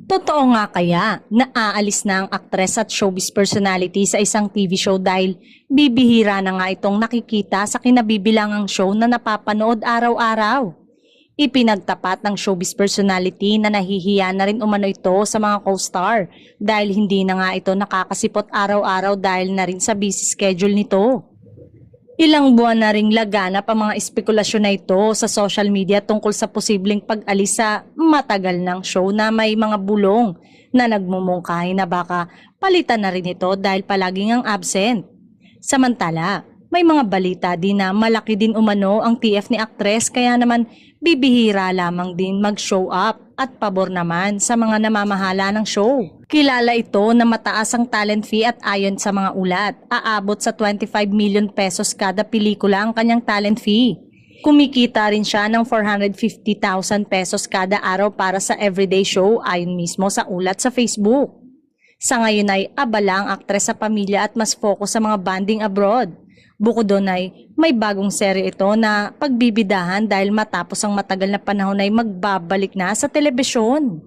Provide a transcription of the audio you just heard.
Totoo nga kaya na aalis na ang aktres at showbiz personality sa isang TV show dahil bibihira na nga itong nakikita sa kinabibilangang show na napapanood araw-araw. Ipinagtapat ng showbiz personality na nahihiya na rin umano ito sa mga co-star dahil hindi na nga ito nakakasipot araw-araw dahil na rin sa busy schedule nito. Ilang buwan na ring laganap ang mga espekulasyon na ito sa social media tungkol sa posibleng pag-alis sa matagal ng show na may mga bulong na nagmumungkahi na baka palitan na rin ito dahil palaging ang absent. Samantala, may mga balita din na malaki din umano ang TF ni aktres kaya naman bibihira lamang din mag-show up at pabor naman sa mga namamahala ng show. Kilala ito na mataas ang talent fee at ayon sa mga ulat, aabot sa 25 million pesos kada pelikula ang kanyang talent fee. Kumikita rin siya ng 450,000 pesos kada araw para sa everyday show ayon mismo sa ulat sa Facebook. Sa ngayon ay abala ang aktres sa pamilya at mas focus sa mga banding abroad. Bukod doon ay may bagong serye ito na pagbibidahan dahil matapos ang matagal na panahon ay magbabalik na sa telebisyon.